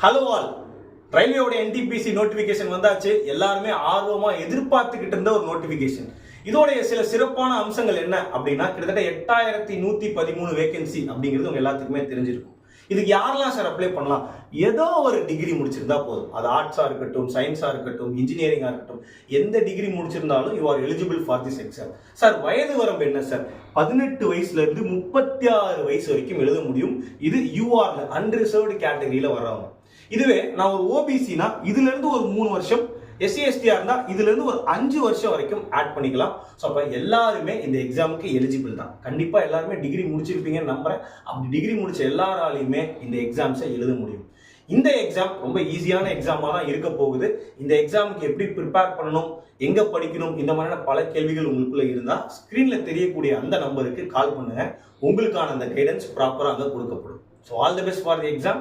Hello all, ரயில்வேயோட NTPC notification வந்தாச்சு. எல்லாருமே ஆர்வமா எதிர்பார்த்துக்கிட்டு இருந்த ஒரு நோட்டிபிகேஷன். இதோடைய சில சிறப்பான அம்சங்கள் என்ன அப்படின்னா, கிட்டத்தட்ட 8113 வேகன்சி அப்படிங்கிறது உங்க எல்லாத்துக்குமே தெரிஞ்சிருக்கும். இதுக்கு யாரெல்லாம் சார் அப்ளை பண்ணலாம்? ஏதோ ஒரு டிகிரி முடிச்சிருந்தா போதும். அது ஆர்ட்ஸா இருக்கட்டும், சயின்ஸா இருக்கட்டும், இன்ஜினியரிங்கா இருக்கட்டும், எந்த டிகிரி முடிச்சிருந்தாலும் you are eligible for this exam. Sir வயது வரம்பு என்ன சார்? 18 வயசுல இருந்து 36 வயசு வரைக்கும் எழுத முடியும். இது யூஆர் அன்ரிசர்வ்டு கேட்டகரியில வர்றவங்க. இதுவே நான் ஒரு ஓபிசினா இதுல இருந்து ஒரு 3 வருஷம், எஸ்சி எஸ்டியா இருந்தா இதுல இருந்து ஒரு 5 வருஷம் வரைக்கும் ஆட் பண்ணிக்கலாம். ஸோ அப்ப எல்லாருமே இந்த எக்ஸாமுக்கு எலிஜிபிள் தான். கண்டிப்பா எல்லாருமே டிகிரி முடிச்சிருப்பீங்கன்னு நம்புறேன். அப்படி டிகிரி முடிச்ச எல்லாராலையுமே இந்த எக்ஸாம்ஸை எழுத முடியும். இந்த எக்ஸாம் ரொம்ப ஈஸியான எக்ஸாமா தான் இருக்க போகுது. இந்த எக்ஸாமுக்கு எப்படி ப்ரிப்பேர் பண்ணணும், எங்க படிக்கணும், இந்த மாதிரியான பல கேள்விகள் உங்களுக்குள்ள இருந்தா ஸ்கிரீன்ல தெரியக்கூடிய அந்த நம்பருக்கு கால் பண்ணுங்க. உங்களுக்கான அந்த கைடன்ஸ் ப்ராப்பரா அங்க கொடுக்கப்படும். So all the best for the exam.